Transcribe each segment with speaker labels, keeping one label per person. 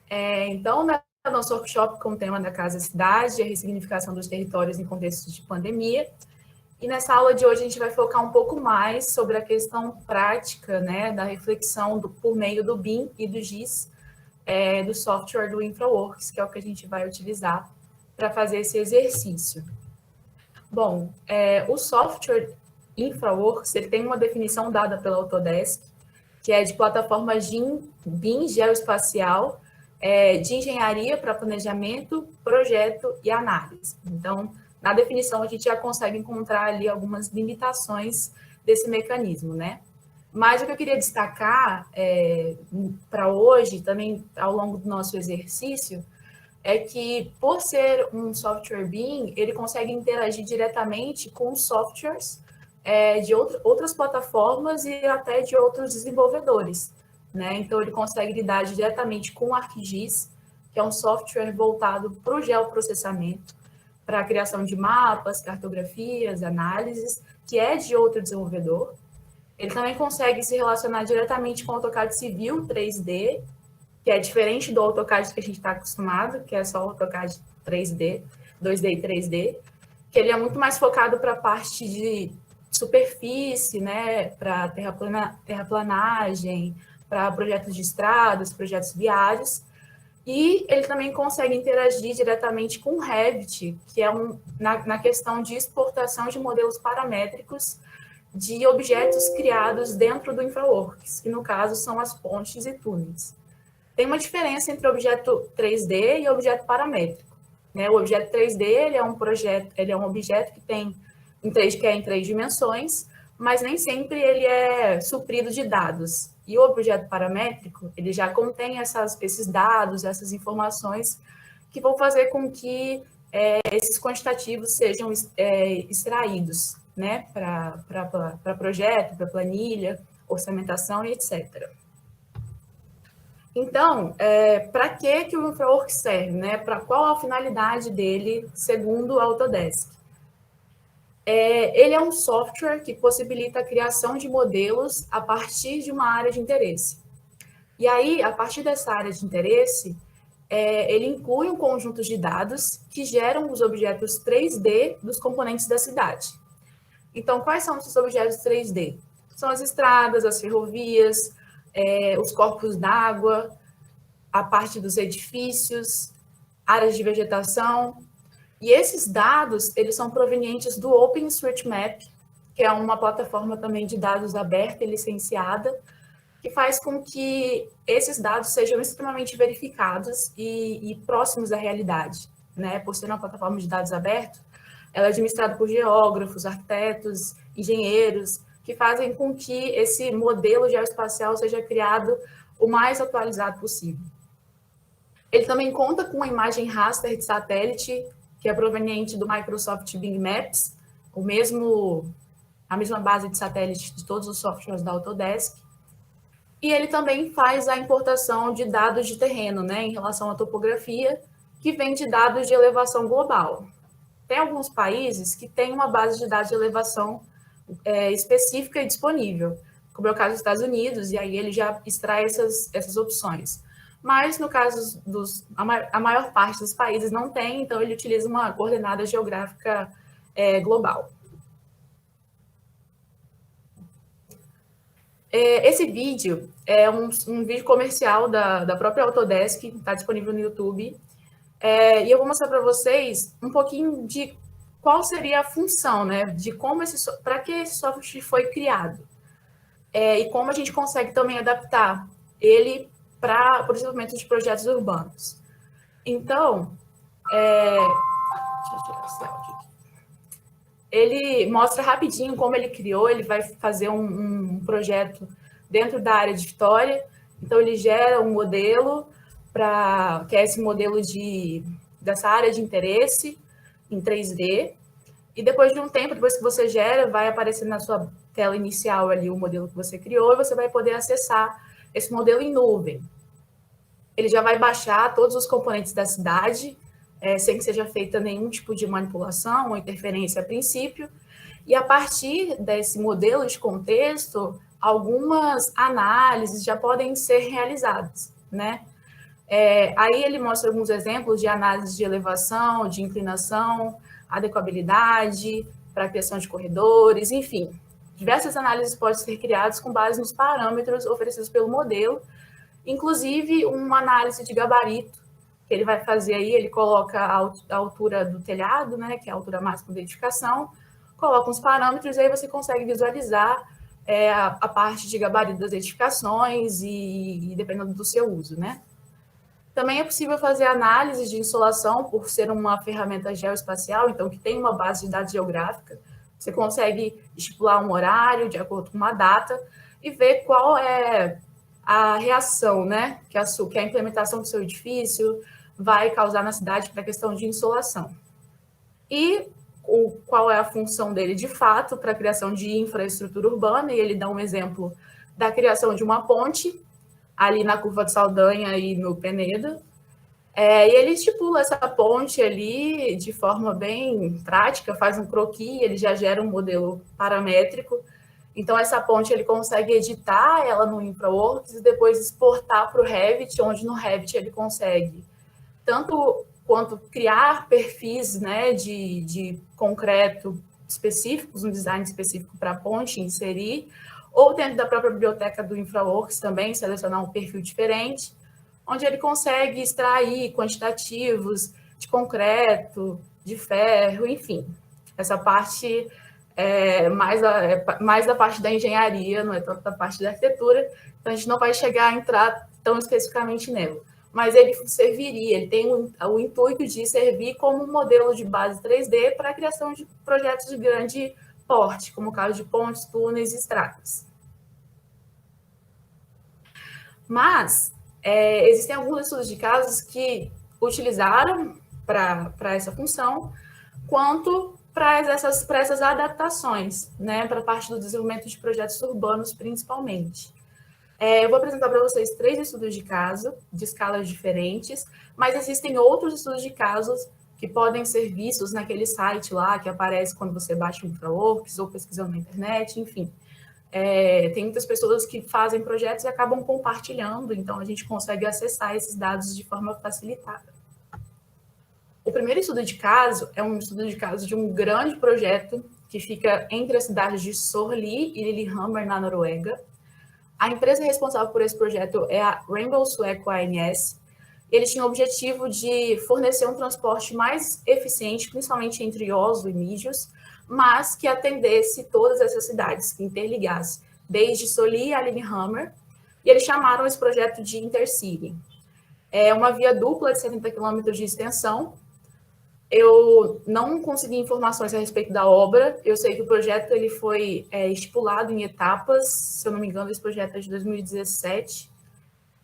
Speaker 1: Então, nosso workshop com o tema da Casa e Cidade, a ressignificação dos territórios em contexto de pandemia. E nessa aula de hoje a gente vai focar um pouco mais sobre a questão prática, né, da reflexão por meio do BIM e do GIS, do software do InfraWorks, que é o que a gente vai utilizar para fazer esse exercício. Bom, o software InfraWorks ele tem uma definição dada pela Autodesk, que é de plataforma BIM geoespacial, de engenharia para planejamento, projeto e análise. Então, na definição, a gente já consegue encontrar ali algumas limitações desse mecanismo, né? Mas o que eu queria destacar para hoje, também ao longo do nosso exercício, é que, por ser um software BIM, ele consegue interagir diretamente com softwares de outras plataformas e até de outros desenvolvedores, né? Então, ele consegue lidar diretamente com o ArcGIS, que é um software voltado para o geoprocessamento, para a criação de mapas, cartografias, análises, que é de outro desenvolvedor. Ele também consegue se relacionar diretamente com o AutoCAD Civil 3D, que é diferente do AutoCAD que a gente está acostumado, que é só o AutoCAD 3D, 2D e 3D, que ele é muito mais focado para a parte de superfície, né, para terraplanagem, para projetos de estradas, projetos viários, e ele também consegue interagir diretamente com o Revit, que é na questão de exportação de modelos paramétricos de objetos criados dentro do InfraWorks, que no caso são as pontes e túneis. Tem uma diferença entre objeto 3D e objeto paramétrico, né? O objeto 3D ele é um objeto que tem que é em 3 dimensões, mas nem sempre ele é suprido de dados. E o objeto paramétrico ele já contém esses dados, essas informações que vão fazer com que esses quantitativos sejam extraídos, né? Para projeto, para planilha, orçamentação e etc. Então, para que o InfraWorks serve? Né? Para qual a finalidade dele, segundo a Autodesk? Ele é um software que possibilita a criação de modelos a partir de uma área de interesse. E aí, a partir dessa área de interesse, ele inclui um conjunto de dados que geram os objetos 3D dos componentes da cidade. Então, quais são esses objetos 3D? São as estradas, as ferrovias, os corpos d'água, a parte dos edifícios, áreas de vegetação. E esses dados, eles são provenientes do OpenStreetMap, que é uma plataforma também de dados aberta e licenciada, que faz com que esses dados sejam extremamente verificados e próximos da realidade, né? Por ser uma plataforma de dados aberto, ela é administrada por geógrafos, arquitetos, engenheiros, que fazem com que esse modelo geoespacial seja criado o mais atualizado possível. Ele também conta com uma imagem raster de satélite, que é proveniente do Microsoft Bing Maps, a mesma base de satélite de todos os softwares da Autodesk. E ele também faz a importação de dados de terreno, né, em relação à topografia, que vem de dados de elevação global. Tem alguns países que têm uma base de dados de elevação específica e disponível, como é o caso dos Estados Unidos, e aí ele já extrai essas opções. Mas, no caso a maior parte dos países não tem, então ele utiliza uma coordenada geográfica global. Esse vídeo é um vídeo comercial da própria Autodesk, está disponível no YouTube, e eu vou mostrar para vocês um pouquinho de qual seria a função, né, de para que esse software foi criado, e como a gente consegue também adaptar ele para o desenvolvimento de projetos urbanos. Então, deixa eu tirar esse áudio aqui. Ele mostra rapidinho como ele criou, ele vai fazer um projeto dentro da área de Vitória, então ele gera um modelo, que é esse modelo dessa área de interesse, em 3D, e depois de um tempo, depois que você gera, vai aparecer na sua tela inicial ali o modelo que você criou, e você vai poder acessar esse modelo em nuvem. Ele já vai baixar todos os componentes da cidade, sem que seja feita nenhum tipo de manipulação ou interferência a princípio, e a partir desse modelo de contexto, algumas análises já podem ser realizadas. né? Aí ele mostra alguns exemplos de análise de elevação, de inclinação, adequabilidade, para a criação de corredores, enfim. Diversas análises podem ser criadas com base nos parâmetros oferecidos pelo modelo, inclusive uma análise de gabarito, que ele vai fazer aí, ele coloca a altura do telhado, né, que é a altura máxima da edificação, coloca uns parâmetros, e aí você consegue visualizar a parte de gabarito das edificações e dependendo do seu uso, né? Também é possível fazer análise de insolação, por ser uma ferramenta geoespacial, então que tem uma base de dados geográfica. Você consegue estipular um horário de acordo com uma data e ver qual é a reação, né, que a implementação do seu edifício vai causar na cidade para a questão de insolação. E qual é a função dele de fato para a criação de infraestrutura urbana, e ele dá um exemplo da criação de uma ponte ali na Curva de Saldanha e no Peneda. E ele estipula essa ponte ali de forma bem prática, faz um croquis, ele já gera um modelo paramétrico. Então, essa ponte ele consegue editar ela no InfraWorks e depois exportar para o Revit, onde no Revit ele consegue tanto quanto criar perfis, né, de concreto específicos, um design específico para a ponte, inserir, ou dentro da própria biblioteca do InfraWorks também, selecionar um perfil diferente, onde ele consegue extrair quantitativos de concreto, de ferro, enfim. Essa parte é mais da parte da engenharia, não é tanto da parte da arquitetura, então a gente não vai chegar a entrar tão especificamente nela. Mas ele serviria, ele tem o intuito de servir como um modelo de base 3D para a criação de projetos de grande porte, como o caso de pontes, túneis e estradas. Mas existem alguns estudos de casos que utilizaram para essa função, quanto para essas adaptações, né, para a parte do desenvolvimento de projetos urbanos, principalmente. Eu vou apresentar para vocês 3 estudos de caso, de escalas diferentes, mas existem outros estudos de casos que podem ser vistos naquele site lá, que aparece quando você baixa o InfraWorks ou pesquisando na internet, enfim. Tem muitas pessoas que fazem projetos e acabam compartilhando, então a gente consegue acessar esses dados de forma facilitada. O primeiro estudo de caso é um estudo de caso de um grande projeto que fica entre as cidades de Sorli e Lillehammer, na Noruega. A empresa responsável por esse projeto é a Rainbow Sueco ANS. Eles tinham o objetivo de fornecer um transporte mais eficiente, principalmente entre Oslo e Midtjylland, mas que atendesse todas essas cidades, que interligasse desde Solli a Lillehammer, e eles chamaram esse projeto de Intercity. É uma via dupla de 70 quilômetros de extensão. Eu não consegui informações a respeito da obra, eu sei que o projeto ele foi estipulado em etapas, se eu não me engano, esse projeto é de 2017,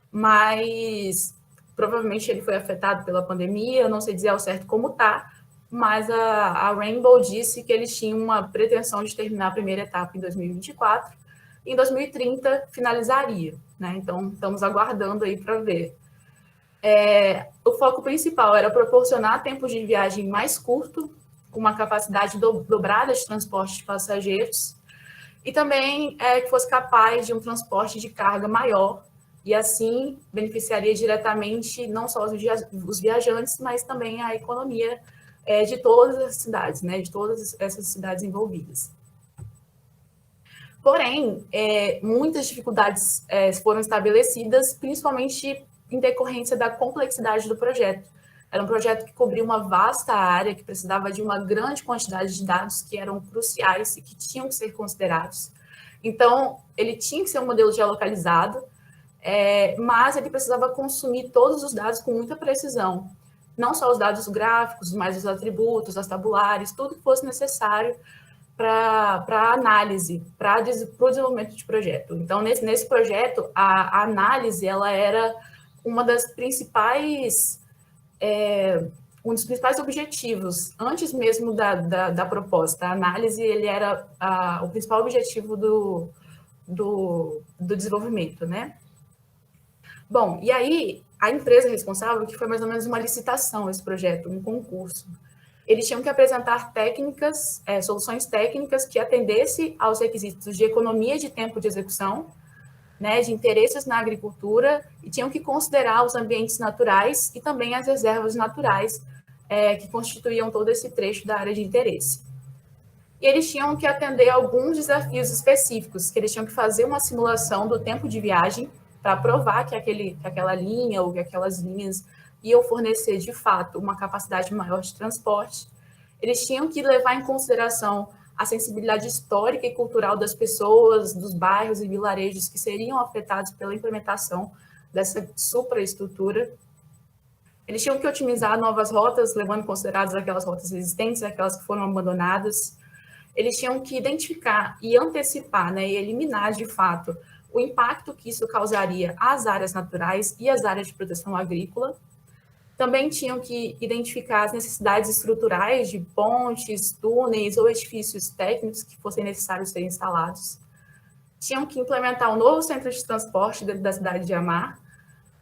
Speaker 1: mas provavelmente ele foi afetado pela pandemia, eu não sei dizer ao certo como está, mas a Rainbow disse que eles tinham uma pretensão de terminar a primeira etapa em 2024, e em 2030 finalizaria, né? Então, estamos aguardando aí para ver. O foco principal era proporcionar tempos de viagem mais curto, com uma capacidade dobrada de transporte de passageiros, e também que fosse capaz de um transporte de carga maior, e assim beneficiaria diretamente não só os viajantes, mas também a economia de todas as cidades, né, de todas essas cidades envolvidas. Porém, muitas dificuldades foram estabelecidas, principalmente em decorrência da complexidade do projeto. Era um projeto que cobria uma vasta área, que precisava de uma grande quantidade de dados que eram cruciais e que tinham que ser considerados. Então, ele tinha que ser um modelo geolocalizado, mas ele precisava consumir todos os dados com muita precisão. Não só os dados gráficos, mas os atributos, as tabulares, tudo que fosse necessário para análise, para o desenvolvimento de projeto. Então, nesse projeto, a análise ela era uma das principais, um dos principais objetivos, antes mesmo da proposta. A análise ele era o principal objetivo do desenvolvimento, né? Bom, e aí a empresa responsável, que foi mais ou menos uma licitação esse projeto, um concurso, eles tinham que apresentar soluções técnicas que atendessem aos requisitos de economia de tempo de execução, né, de interesses na agricultura e tinham que considerar os ambientes naturais e também as reservas naturais que constituíam todo esse trecho da área de interesse. E eles tinham que atender a alguns desafios específicos, que eles tinham que fazer uma simulação do tempo de viagem para provar que aquela linha ou que aquelas linhas iam fornecer, de fato, uma capacidade maior de transporte. Eles tinham que levar em consideração a sensibilidade histórica e cultural das pessoas, dos bairros e vilarejos que seriam afetados pela implementação dessa supraestrutura. Eles tinham que otimizar novas rotas, levando em consideração aquelas rotas existentes, aquelas que foram abandonadas. Eles tinham que identificar e antecipar, né, e eliminar, de fato, o impacto que isso causaria às áreas naturais e às áreas de proteção agrícola. Também tinham que identificar as necessidades estruturais de pontes, túneis ou edifícios técnicos que fossem necessários serem instalados. Tinham que implementar um novo centro de transporte dentro da cidade de Amar,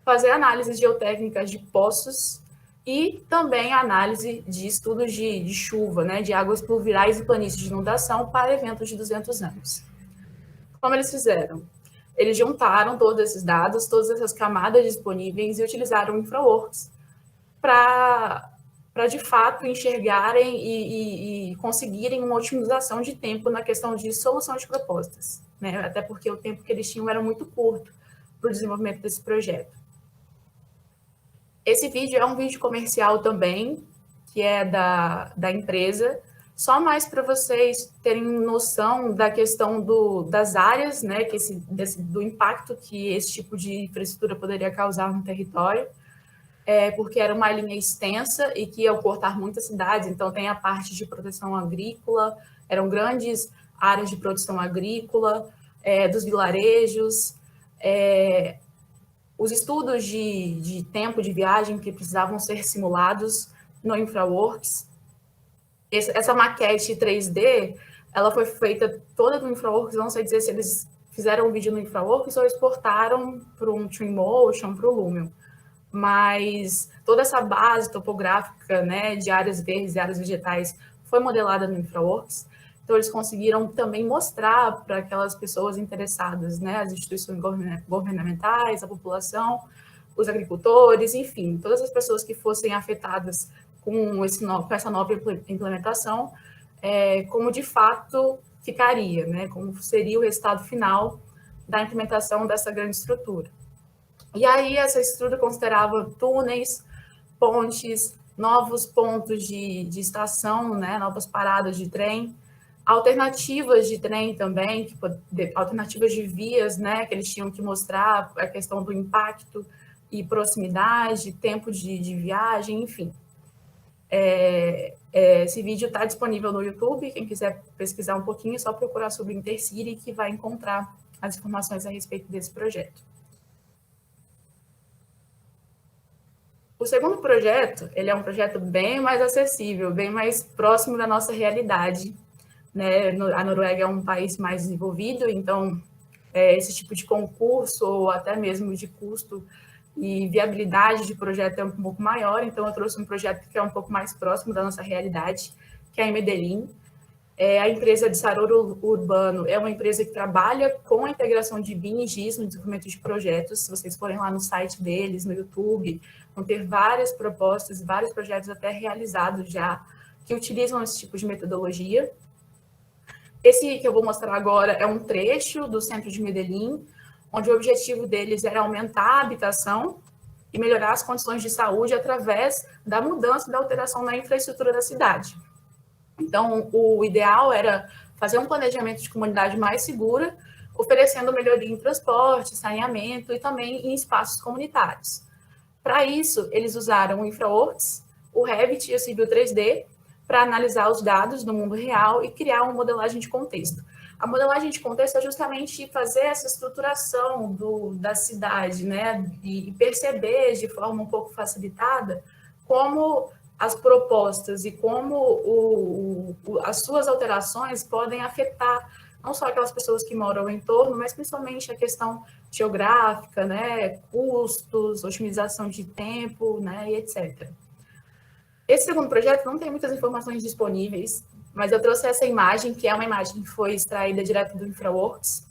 Speaker 1: fazer análises geotécnicas de poços e também análise de estudos de chuva, né, de águas pluviais e planícies de inundação para eventos de 200 anos. Como eles fizeram? Eles juntaram todos esses dados, todas essas camadas disponíveis e utilizaram o InfraWorks para de fato enxergarem e conseguirem uma otimização de tempo na questão de solução de propostas, né? Até porque o tempo que eles tinham era muito curto para o desenvolvimento desse projeto. Esse vídeo é um vídeo comercial também, que é da empresa, só mais para vocês terem noção da questão das áreas, né, do impacto que esse tipo de infraestrutura poderia causar no território, porque era uma linha extensa e que ia cortar muitas cidades, então tem a parte de proteção agrícola, eram grandes áreas de produção agrícola, dos vilarejos, os estudos de tempo de viagem que precisavam ser simulados no InfraWorks. Essa maquete 3D, ela foi feita toda no InfraWorks, não sei dizer se eles fizeram um vídeo no InfraWorks ou exportaram para um Twinmotion, para o Lumion. Mas toda essa base topográfica, né, de áreas verdes e áreas vegetais foi modelada no InfraWorks. Então, eles conseguiram também mostrar para aquelas pessoas interessadas, né, as instituições governamentais, a população, os agricultores, enfim, todas as pessoas que fossem afetadas com essa nova implementação, como de fato ficaria, né, como seria o resultado final da implementação dessa grande estrutura. E aí essa estrutura considerava túneis, pontes, novos pontos de estação, né, novas paradas de trem, alternativas de trem também, alternativas de vias, né, que eles tinham que mostrar a questão do impacto e proximidade, tempo de viagem, enfim. Esse vídeo está disponível no YouTube, quem quiser pesquisar um pouquinho, é só procurar sobre Intercity que vai encontrar as informações a respeito desse projeto. O segundo projeto, ele é um projeto bem mais acessível, bem mais próximo da nossa realidade, né? A Noruega é um país mais desenvolvido, então esse tipo de concurso ou até mesmo de custo e viabilidade de projeto é um pouco maior, então eu trouxe um projeto que é um pouco mais próximo da nossa realidade, que é em Medellín. A empresa de Saroro Urbano é uma empresa que trabalha com a integração de BIM e GIS no desenvolvimento de projetos. Se vocês forem lá no site deles, no YouTube, vão ter várias propostas, vários projetos até realizados já, que utilizam esse tipo de metodologia. Esse que eu vou mostrar agora é um trecho do centro de Medellín, onde o objetivo deles era aumentar a habitação e melhorar as condições de saúde através da mudança e da alteração na infraestrutura da cidade. Então, o ideal era fazer um planejamento de comunidade mais segura, oferecendo melhoria em transporte, saneamento e também em espaços comunitários. Para isso, eles usaram o InfraWorks, o Revit e o Civil 3D para analisar os dados do mundo real e criar uma modelagem de contexto. A modelagem de contexto é justamente fazer essa estruturação da cidade, né, e perceber de forma um pouco facilitada como as propostas e como as suas alterações podem afetar não só aquelas pessoas que moram em torno, mas principalmente a questão geográfica, né, custos, otimização de tempo, né, e etc. Esse segundo projeto não tem muitas informações disponíveis, mas eu trouxe essa imagem, que é uma imagem que foi extraída direto do InfraWorks.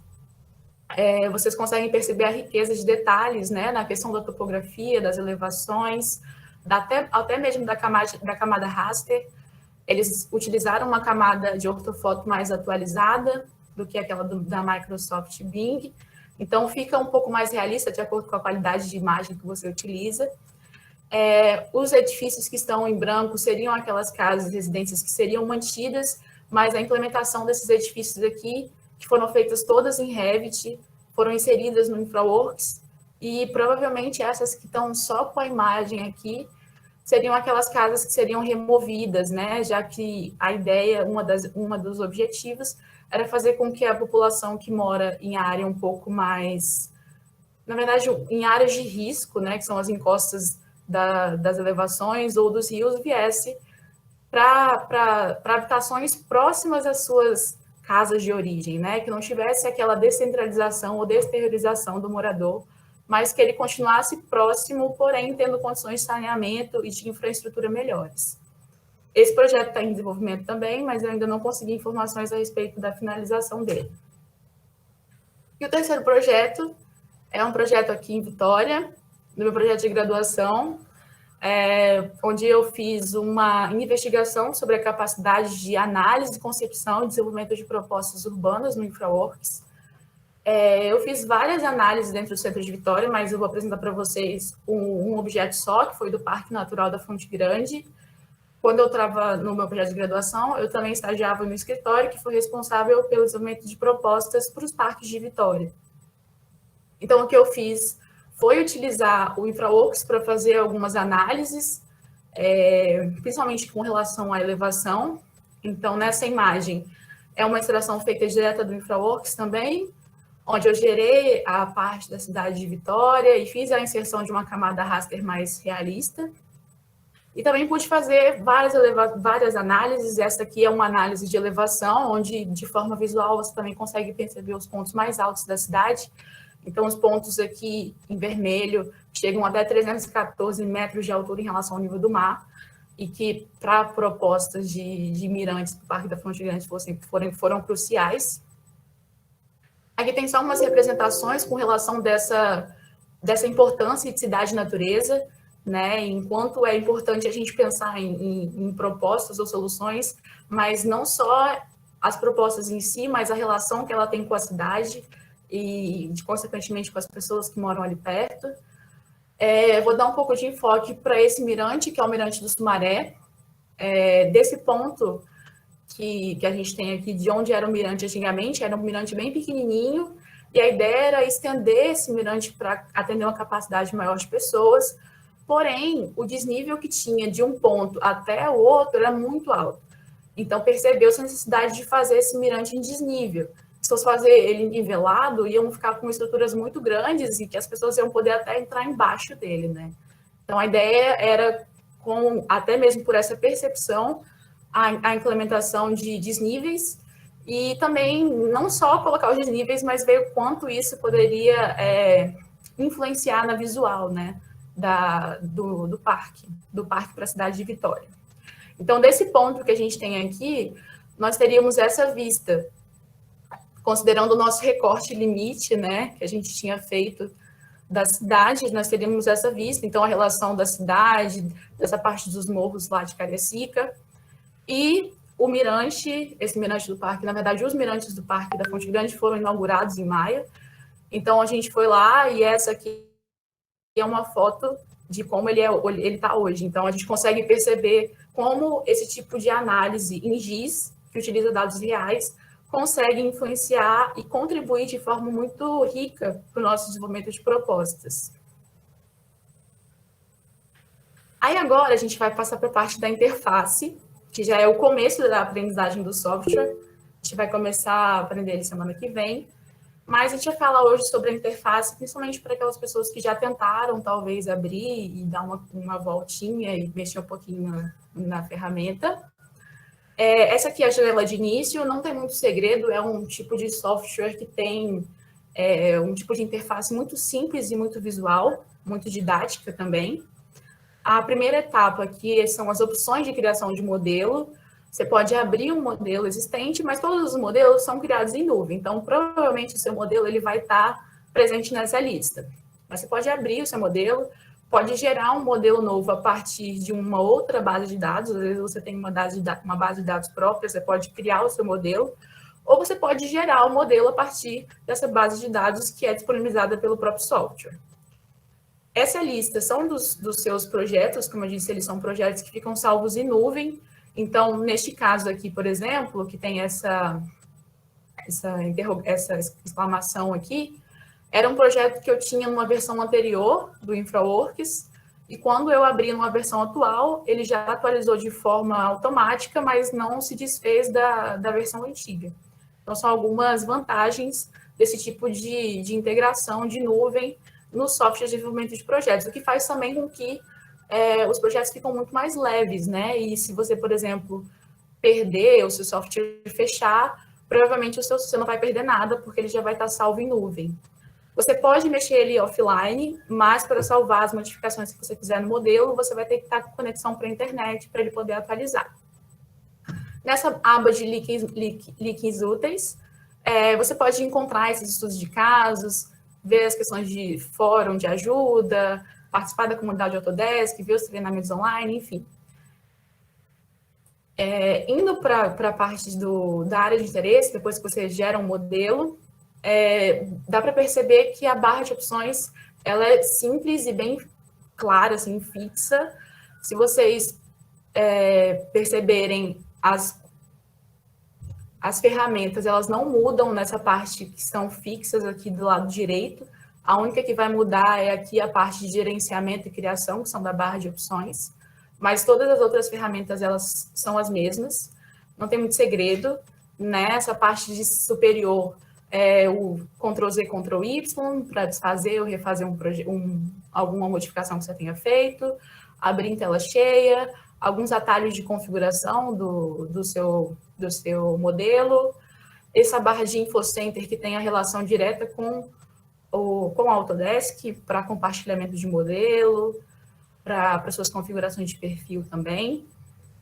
Speaker 1: Vocês conseguem perceber a riqueza de detalhes, né, na questão da topografia, das elevações, até mesmo da camada raster. Eles utilizaram uma camada de ortofoto mais atualizada do que aquela da Microsoft Bing, então fica um pouco mais realista de acordo com a qualidade de imagem que você utiliza. Os edifícios que estão em branco seriam aquelas casas, residências que seriam mantidas, mas a implementação desses edifícios aqui, que foram feitas todas em Revit, foram inseridas no InfraWorks, e provavelmente essas que estão só com a imagem aqui, seriam aquelas casas que seriam removidas, né? Já que a ideia, uma dos objetivos, era fazer com que a população que mora em área um pouco mais, na verdade, em áreas de risco, né? Que são as encostas das elevações ou dos rios, viesse para habitações próximas às suas casas de origem, né? Que não tivesse aquela descentralização ou desterritorização do morador, mas que ele continuasse próximo, porém tendo condições de saneamento e de infraestrutura melhores. Esse projeto está em desenvolvimento também, mas eu ainda não consegui informações a respeito da finalização dele. E o terceiro projeto é um projeto aqui em Vitória, no meu projeto de graduação, onde eu fiz uma investigação sobre a capacidade de análise, concepção e desenvolvimento de propostas urbanas no InfraWorks. Eu fiz várias análises dentro do Centro de Vitória, mas eu vou apresentar para vocês um objeto só, que foi do Parque Natural da Fonte Grande. Quando eu estava no meu projeto de graduação, eu também estagiava no escritório, que foi responsável pelo desenvolvimento de propostas para os parques de Vitória. Então, o que eu fiz foi utilizar o InfraWorks para fazer algumas análises, principalmente com relação à elevação. Então, nessa imagem, é uma extração feita direta do InfraWorks também, onde eu gerei a parte da cidade de Vitória e fiz a inserção de uma camada raster mais realista. E também pude fazer várias análises. Essa aqui é uma análise de elevação, onde, de forma visual, você também consegue perceber os pontos mais altos da cidade. Então, os pontos aqui em vermelho chegam até 314 metros de altura em relação ao nível do mar, e que, para propostas de mirantes do Parque da Fonte Grande, foram cruciais. Aqui tem só umas representações com relação dessa importância de cidade e natureza, né? Enquanto é importante a gente pensar em propostas ou soluções, mas não só as propostas em si, mas a relação que ela tem com a cidade e, consequentemente, com as pessoas que moram ali perto. Vou dar um pouco de enfoque para esse mirante, que é o Mirante do Sumaré. Desse ponto que a gente tem aqui, de onde era o mirante antigamente, era um mirante bem pequenininho, e a ideia era estender esse mirante para atender uma capacidade maior de pessoas, porém, o desnível que tinha de um ponto até o outro era muito alto. Então, percebeu-se a necessidade de fazer esse mirante em desnível. Se fosse fazer ele nivelado, iam ficar com estruturas muito grandes e que as pessoas iam poder até entrar embaixo dele, né? Então, a ideia era, até mesmo por essa percepção, a implementação de desníveis e também não só colocar os desníveis, mas ver o quanto isso poderia influenciar na visual, né, do parque para a cidade de Vitória. Então, desse ponto que a gente tem aqui, nós teríamos essa vista, considerando o nosso recorte limite, né, que a gente tinha feito da cidade, nós teríamos essa vista, então a relação da cidade, dessa parte dos morros lá de Cariacica, e o mirante, esse mirante do parque, na verdade, os mirantes do Parque da Fonte Grande foram inaugurados em maio. Então, a gente foi lá e essa aqui é uma foto de como ele está hoje. Então, a gente consegue perceber como esse tipo de análise em GIS, que utiliza dados reais, consegue influenciar e contribuir de forma muito rica para o nosso desenvolvimento de propostas. Aí, agora, a gente vai passar para a parte da interface, que já é o começo da aprendizagem do software. A gente vai começar a aprender ele semana que vem. Mas a gente vai falar hoje sobre a interface, principalmente para aquelas pessoas que já tentaram, talvez, abrir e dar uma voltinha e mexer um pouquinho na ferramenta. Essa aqui é a janela de início, não tem muito segredo, é um tipo de software que tem um tipo de interface muito simples e muito visual, muito didática também. A primeira etapa aqui são as opções de criação de modelo, Você pode abrir um modelo existente, mas todos os modelos são criados em nuvem. Então, provavelmente, o seu modelo ele vai estar presente nessa lista. Mas você pode abrir o seu modelo, pode gerar um modelo novo a partir de uma outra base de dados. Às vezes, você tem uma base de dados própria, você pode criar o seu modelo, ou você pode gerar o modelo a partir dessa base de dados que é disponibilizada pelo próprio software. Essa lista são dos seus projetos, como eu disse, eles são projetos que ficam salvos em nuvem. Então, neste caso aqui, por exemplo, que tem essa exclamação aqui, era um projeto que eu tinha numa versão anterior do InfraWorks, e quando eu abri numa versão atual, ele já atualizou de forma automática, mas não se desfez da versão antiga. Então, são algumas vantagens desse tipo de integração de nuvem no software de desenvolvimento de projetos, o que faz também com que os projetos ficam muito mais leves, né? E se você, por exemplo, perder o seu software fechar, provavelmente você não vai perder nada, porque ele já vai estar salvo em nuvem. Você pode mexer ele offline, mas para salvar as modificações que você fizer no modelo, você vai ter que estar com conexão para a internet para ele poder atualizar. Nessa aba de links úteis, você pode encontrar esses estudos de casos, ver as questões de fórum de ajuda, participar da comunidade Autodesk, ver os treinamentos online, enfim. Indo para a parte da área de interesse, depois que você gera um modelo, dá para perceber que a barra de opções ela é simples e bem clara, assim, fixa. Se vocês perceberem, as ferramentas, elas não mudam nessa parte que são fixas aqui do lado direito. A única que vai mudar é aqui a parte de gerenciamento e criação, que são da barra de opções. Mas todas as outras ferramentas, elas são as mesmas. Não tem muito segredo. Nessa parte de superior, o Ctrl+Z, Ctrl+Y, para desfazer ou refazer alguma modificação que você tenha feito. Abrir em tela cheia. Alguns atalhos de configuração do seu modelo. Essa barra de InfoCenter, que tem a relação direta com a Autodesk, para compartilhamento de modelo, para suas configurações de perfil também.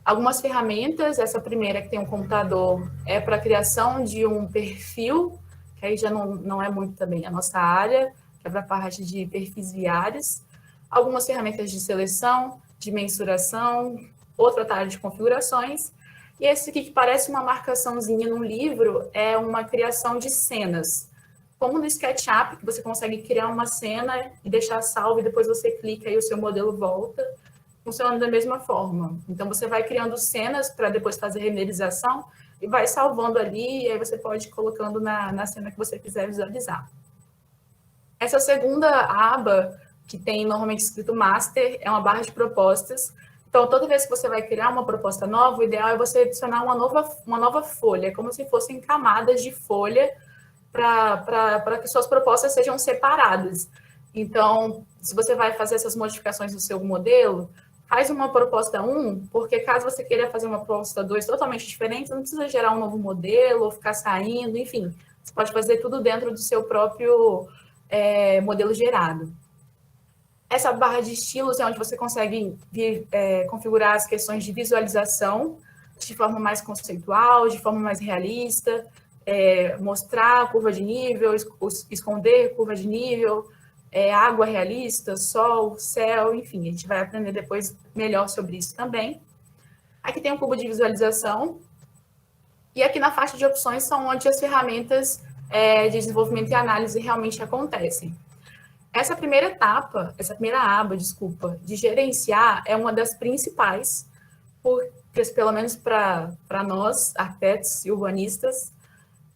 Speaker 1: Algumas ferramentas, essa primeira que tem um computador, é para a criação de um perfil, que aí já não é muito também a nossa área, que é para a parte de perfis viários. Algumas ferramentas de seleção, de mensuração, outro atalho de configurações. E esse aqui, que parece uma marcaçãozinha num livro, é uma criação de cenas. Como no SketchUp, que você consegue criar uma cena e deixar salvo, e depois você clica e o seu modelo volta, funciona da mesma forma. Então, você vai criando cenas para depois fazer renderização e vai salvando ali, e aí você pode ir colocando na cena que você quiser visualizar. Essa segunda aba, que tem normalmente escrito Master, é uma barra de propostas. Então, toda vez que você vai criar uma proposta nova, o ideal é você adicionar uma nova folha, como se fossem camadas de folha, para que suas propostas sejam separadas. Então, se você vai fazer essas modificações do seu modelo, faz uma proposta 1, porque caso você queira fazer uma proposta 2 totalmente diferente, não precisa gerar um novo modelo, ou ficar saindo, enfim. Você pode fazer tudo dentro do seu próprio modelo gerado. Essa barra de estilos é onde você consegue configurar as questões de visualização de forma mais conceitual, de forma mais realista, mostrar a curva de nível, esconder curva de nível, água realista, sol, céu, enfim, a gente vai aprender depois melhor sobre isso também. Aqui tem um cubo de visualização, e aqui na faixa de opções são onde as ferramentas de desenvolvimento e análise realmente acontecem. Essa primeira aba, de gerenciar, é uma das principais, porque, pelo menos para nós, arquitetos e urbanistas,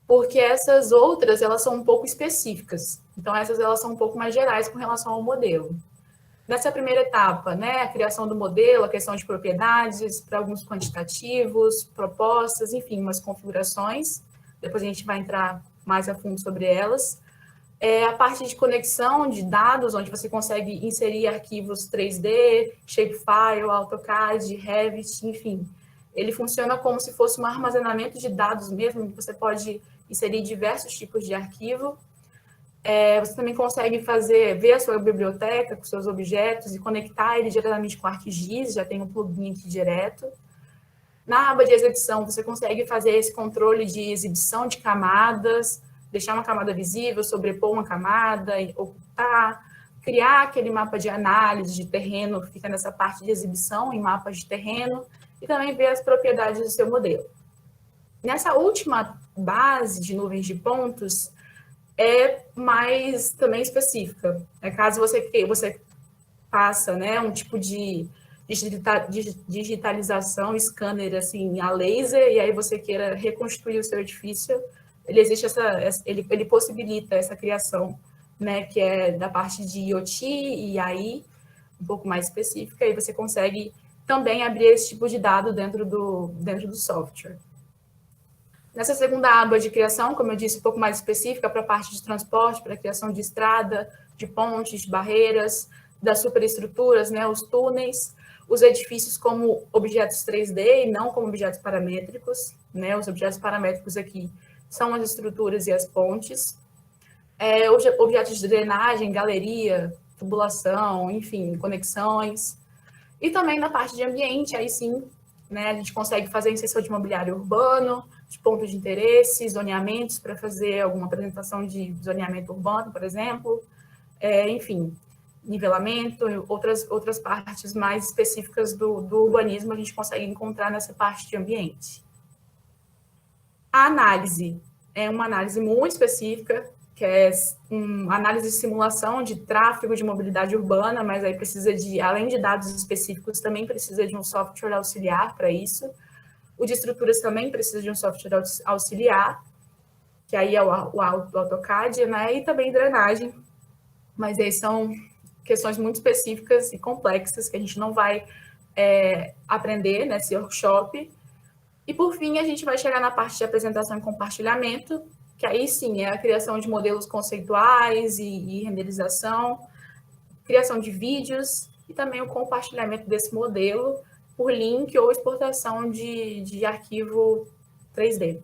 Speaker 1: porque essas outras, elas são um pouco específicas. Então, elas são um pouco mais gerais com relação ao modelo. Nessa primeira etapa, né, a criação do modelo, a questão de propriedades, para alguns quantitativos, propostas, enfim, umas configurações. Depois a gente vai entrar mais a fundo sobre elas. A parte de conexão de dados, onde você consegue inserir arquivos 3D, Shapefile, AutoCAD, Revit, enfim. Ele funciona como se fosse um armazenamento de dados mesmo, que você pode inserir diversos tipos de arquivo. Você também consegue ver a sua biblioteca com seus objetos e conectar ele diretamente com o ArcGIS, já tem um plugin aqui direto. Na aba de exibição, você consegue fazer esse controle de exibição de camadas, deixar uma camada visível, sobrepor uma camada, ocultar, criar aquele mapa de análise de terreno, fica nessa parte de exibição, em mapas de terreno, e também ver as propriedades do seu modelo. Nessa última base de nuvens de pontos, é mais também específica. Caso você faça, né, um tipo de digitalização, scanner assim, a laser, e aí você queira reconstruir o seu edifício, ele possibilita essa criação, né, que é da parte de IoT e AI, um pouco mais específica, e você consegue também abrir esse tipo de dado dentro do software. Nessa segunda aba de criação, como eu disse, um pouco mais específica para a parte de transporte, para a criação de estrada, de pontes, de barreiras, das superestruturas, né, os túneis, os edifícios como objetos 3D e não como objetos paramétricos, né, os objetos paramétricos aqui são as estruturas e as pontes, objetos de drenagem, galeria, tubulação, enfim, conexões, e também na parte de ambiente, aí sim, né, a gente consegue fazer inserção de mobiliário urbano, de pontos de interesse, zoneamentos para fazer alguma apresentação de zoneamento urbano, por exemplo, enfim, nivelamento, outras partes mais específicas do urbanismo a gente consegue encontrar nessa parte de ambiente. A análise é uma análise muito específica, que é uma análise de simulação de tráfego de mobilidade urbana, mas aí precisa de, além de dados específicos, também precisa de um software auxiliar para isso. O de estruturas também precisa de um software auxiliar, que aí é o AutoCAD, né? E também drenagem, mas aí são questões muito específicas e complexas que a gente não vai aprender nesse workshop. E, por fim, a gente vai chegar na parte de apresentação e compartilhamento, que aí sim é a criação de modelos conceituais e renderização, criação de vídeos e também o compartilhamento desse modelo por link ou exportação de arquivo 3D.